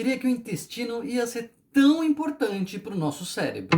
diria que o intestino ia ser tão importante para o nosso cérebro?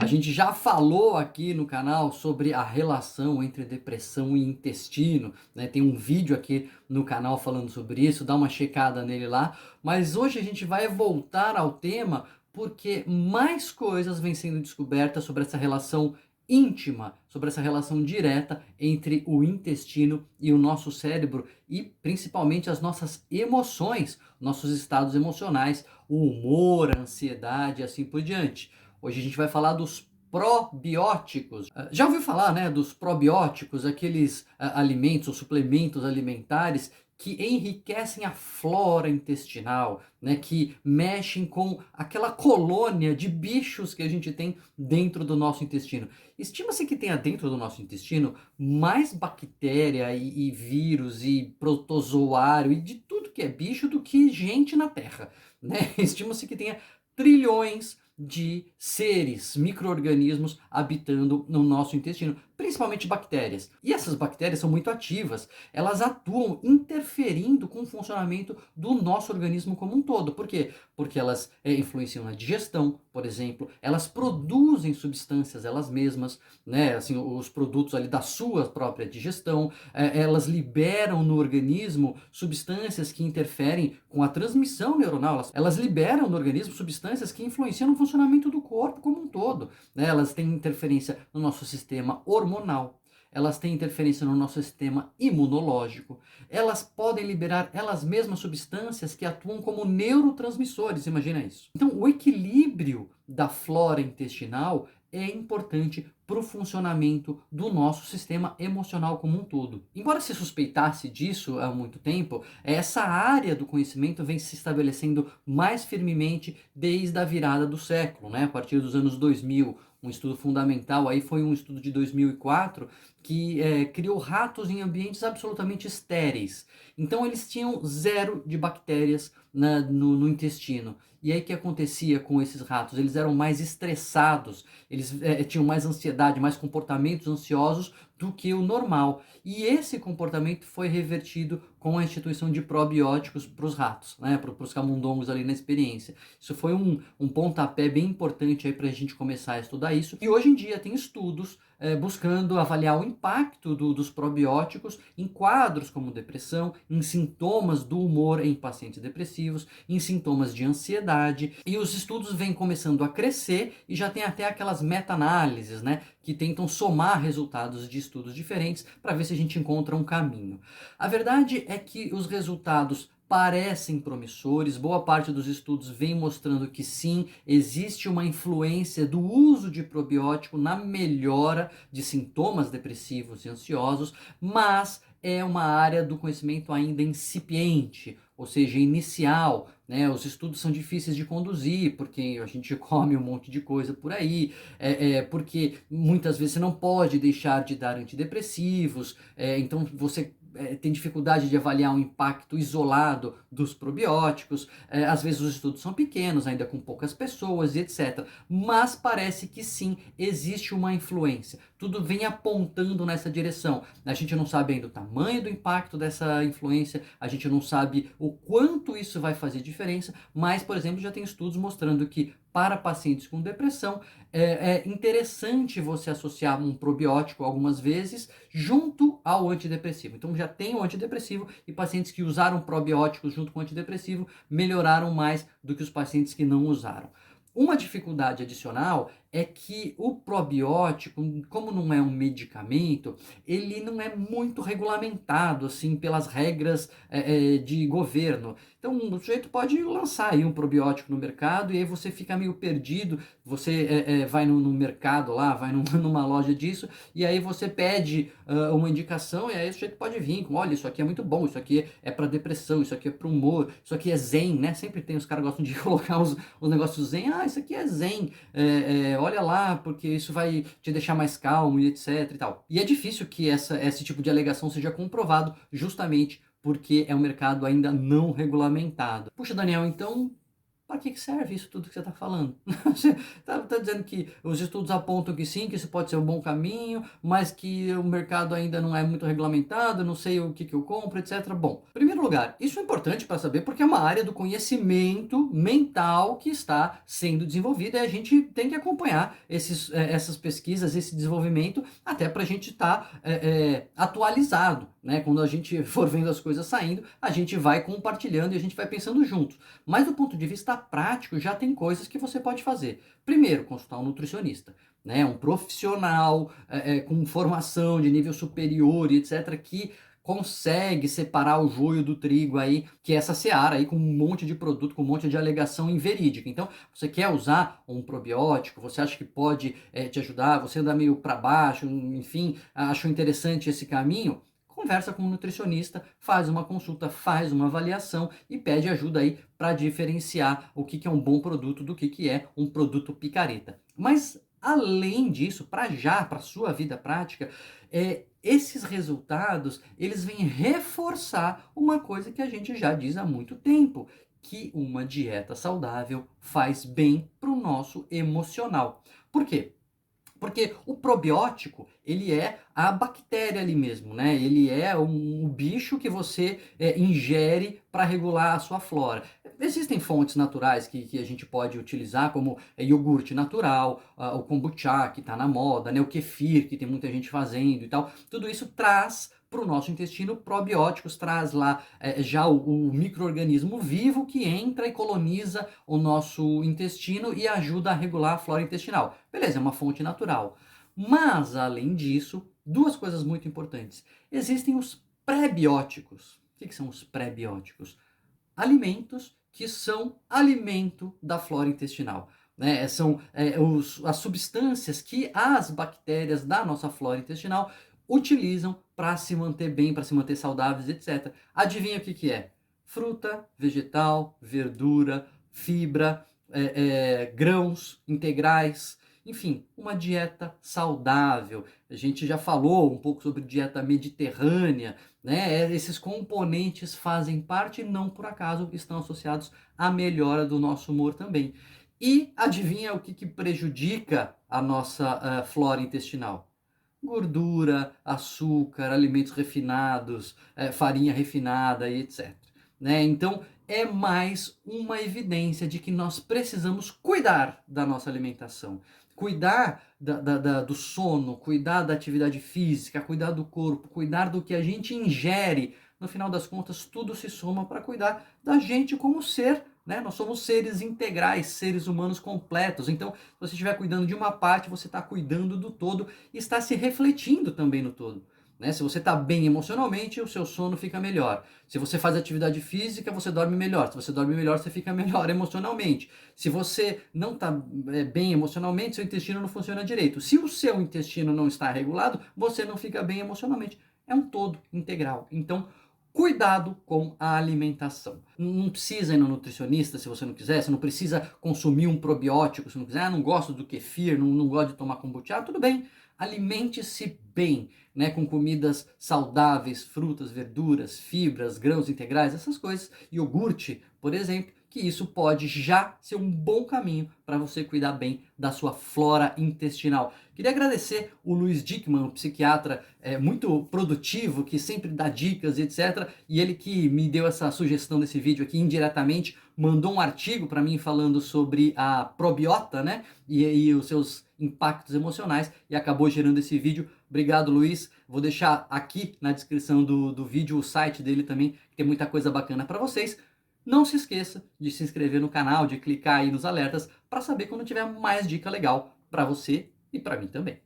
A gente já falou aqui no canal sobre a relação entre depressão e intestino, né? Tem um vídeo aqui no canal falando sobre isso, dá uma checada nele lá. Mas hoje a gente vai voltar ao tema porque mais coisas vêm sendo descobertas sobre essa relação íntima, sobre essa relação direta entre o intestino e o nosso cérebro e principalmente as nossas emoções, nossos estados emocionais, o humor, a ansiedade e assim por diante. Hoje a gente vai falar dos probióticos. Já ouviu falar, né, dos probióticos, aqueles alimentos ou suplementos alimentares que enriquecem a flora intestinal, né, que mexem com aquela colônia de bichos que a gente tem dentro do nosso intestino. Estima-se que tenha dentro do nosso intestino mais bactéria e vírus e protozoário e de tudo que é bicho do que gente na Terra, né? Estima-se que tenha trilhões de seres, micro-organismos habitando no nosso intestino, principalmente bactérias. E essas bactérias são muito ativas, elas atuam interferindo com o funcionamento do nosso organismo como um todo. Por quê? Porque elas influenciam na digestão, por exemplo, elas produzem substâncias elas mesmas, né? Assim, os produtos ali da sua própria digestão, elas liberam no organismo substâncias que interferem com a transmissão neuronal, elas liberam no organismo substâncias que influenciam no funcionamento do corpo como um todo, né? Elas têm interferência no nosso sistema hormonal, elas têm interferência no nosso sistema imunológico, elas podem liberar elas mesmas substâncias que atuam como neurotransmissores, imagina isso. Então, o equilíbrio da flora intestinal é importante para o funcionamento do nosso sistema emocional como um todo. Embora se suspeitasse disso há muito tempo, essa área do conhecimento vem se estabelecendo mais firmemente desde a virada do século, né? A partir dos anos 2000. Um estudo fundamental aí foi um estudo de 2004 que criou ratos em ambientes absolutamente estéreis. Então eles tinham zero de bactérias no intestino. E aí o que acontecia com esses ratos? Eles eram mais estressados, eles tinham mais ansiedade, mais comportamentos ansiosos do que o normal. E esse comportamento foi revertido com a instituição de probióticos para os ratos, né, para os camundongos ali na experiência. Isso foi um pontapé bem importante para a gente começar a estudar isso. E hoje em dia tem estudos buscando avaliar o impacto dos probióticos em quadros como depressão, em sintomas do humor em pacientes depressivos, em sintomas de ansiedade. E os estudos vêm começando a crescer e já tem até aquelas meta-análises, né, que tentam somar resultados de estudos diferentes para ver se a gente encontra um caminho. A verdade é que os resultados parecem promissores, boa parte dos estudos vem mostrando que sim, existe uma influência do uso de probiótico na melhora de sintomas depressivos e ansiosos, mas é uma área do conhecimento ainda incipiente, ou seja, inicial, né? Os estudos são difíceis de conduzir, porque a gente come um monte de coisa por aí, porque muitas vezes você não pode deixar de dar antidepressivos, então você tem dificuldade de avaliar o impacto isolado dos probióticos, às vezes os estudos são pequenos, ainda com poucas pessoas e etc. Mas parece que sim, existe uma influência. Tudo vem apontando nessa direção. A gente não sabe ainda o tamanho do impacto dessa influência, a gente não sabe o quanto isso vai fazer diferença, mas, por exemplo, já tem estudos mostrando que para pacientes com depressão, é interessante você associar um probiótico algumas vezes junto ao antidepressivo. Então já tem o antidepressivo e pacientes que usaram probióticos junto com o antidepressivo melhoraram mais do que os pacientes que não usaram. Uma dificuldade adicional é que o probiótico, como não é um medicamento, ele não é muito regulamentado assim pelas regras de governo. Então o sujeito pode lançar aí um probiótico no mercado e aí você fica meio perdido, você vai no mercado lá, vai numa loja disso e aí você pede uma indicação e aí o sujeito pode vir com, olha, isso aqui é muito bom, isso aqui é para depressão, isso aqui é para humor, isso aqui é zen, né? Sempre tem, os caras gostam de colocar os negócios zen, isso aqui é zen, olha lá, porque isso vai te deixar mais calmo e etc e tal. E é difícil que esse tipo de alegação seja comprovado justamente porque é um mercado ainda não regulamentado. Puxa, Daniel, então Para que serve isso tudo que você está falando? Você está dizendo que os estudos apontam que sim, que isso pode ser um bom caminho, mas que o mercado ainda não é muito regulamentado, não sei o que, que eu compro, etc. Bom, em primeiro lugar, isso é importante para saber porque é uma área do conhecimento mental que está sendo desenvolvida e a gente tem que acompanhar essas pesquisas, esse desenvolvimento, até para a gente estar atualizado. Né? Quando a gente for vendo as coisas saindo, a gente vai compartilhando e a gente vai pensando juntos. Mas do ponto de vista prático, já tem coisas que você pode fazer. Primeiro, consultar um nutricionista, né? Um profissional com formação de nível superior e etc., que consegue separar o joio do trigo aí, que é essa seara aí com um monte de produto, com um monte de alegação inverídica. Então, você quer usar um probiótico, você acha que pode te ajudar, você anda meio para baixo, enfim, achou interessante esse caminho, conversa com um nutricionista, faz uma consulta, faz uma avaliação e pede ajuda aí para diferenciar o que é um bom produto do que é um produto picareta. Mas além disso, para sua vida prática, esses resultados eles vêm reforçar uma coisa que a gente já diz há muito tempo, que uma dieta saudável faz bem para o nosso emocional. Por quê? Porque o probiótico, ele é a bactéria ali mesmo, né? Ele é um bicho que você ingere para regular a sua flora. Existem fontes naturais que a gente pode utilizar, como iogurte natural, o kombucha, que está na moda, né? O kefir, que tem muita gente fazendo e tal. Tudo isso traz para o nosso intestino probióticos, traz lá já o micro-organismo vivo que entra e coloniza o nosso intestino e ajuda a regular a flora intestinal. Beleza, é uma fonte natural. Mas, além disso, duas coisas muito importantes. Existem os pré-bióticos. O que são os pré-bióticos? Alimentos que são alimento da flora intestinal. Né? São as substâncias que as bactérias da nossa flora intestinal utilizam para se manter bem, para se manter saudáveis, etc. Adivinha o que é? Fruta, vegetal, verdura, fibra, grãos integrais, enfim, uma dieta saudável. A gente já falou um pouco sobre dieta mediterrânea, né? Esses componentes fazem parte e não por acaso estão associados à melhora do nosso humor também. E adivinha o que prejudica a nossa flora intestinal? Gordura, açúcar, alimentos refinados, farinha refinada e etc. Né? Então, é mais uma evidência de que nós precisamos cuidar da nossa alimentação, cuidar do sono, cuidar da atividade física, cuidar do corpo, cuidar do que a gente ingere. No final das contas, tudo se soma para cuidar da gente como ser. Né? Nós somos seres integrais, seres humanos completos. Então, se você estiver cuidando de uma parte, você está cuidando do todo e está se refletindo também no todo. Né? Se você está bem emocionalmente, o seu sono fica melhor. Se você faz atividade física, você dorme melhor. Se você dorme melhor, você fica melhor emocionalmente. Se você não está bem emocionalmente, seu intestino não funciona direito. Se o seu intestino não está regulado, você não fica bem emocionalmente. É um todo integral. Então, cuidado com a alimentação. Não precisa ir no nutricionista se você não quiser, você não precisa consumir um probiótico se não quiser, não gosto do kefir, não gosto de tomar kombucha, tudo bem. Alimente-se bem, né, com comidas saudáveis, frutas, verduras, fibras, grãos integrais, essas coisas, iogurte, por exemplo, que isso pode já ser um bom caminho para você cuidar bem da sua flora intestinal. Queria agradecer o Luiz Dickmann, um psiquiatra muito produtivo, que sempre dá dicas, etc. E ele que me deu essa sugestão desse vídeo aqui indiretamente, mandou um artigo para mim falando sobre a probiota, né? E os seus impactos emocionais e acabou gerando esse vídeo. Obrigado, Luiz. Vou deixar aqui na descrição do vídeo o site dele também, que tem muita coisa bacana para vocês. Não se esqueça de se inscrever no canal, de clicar aí nos alertas para saber quando tiver mais dica legal para você e para mim também.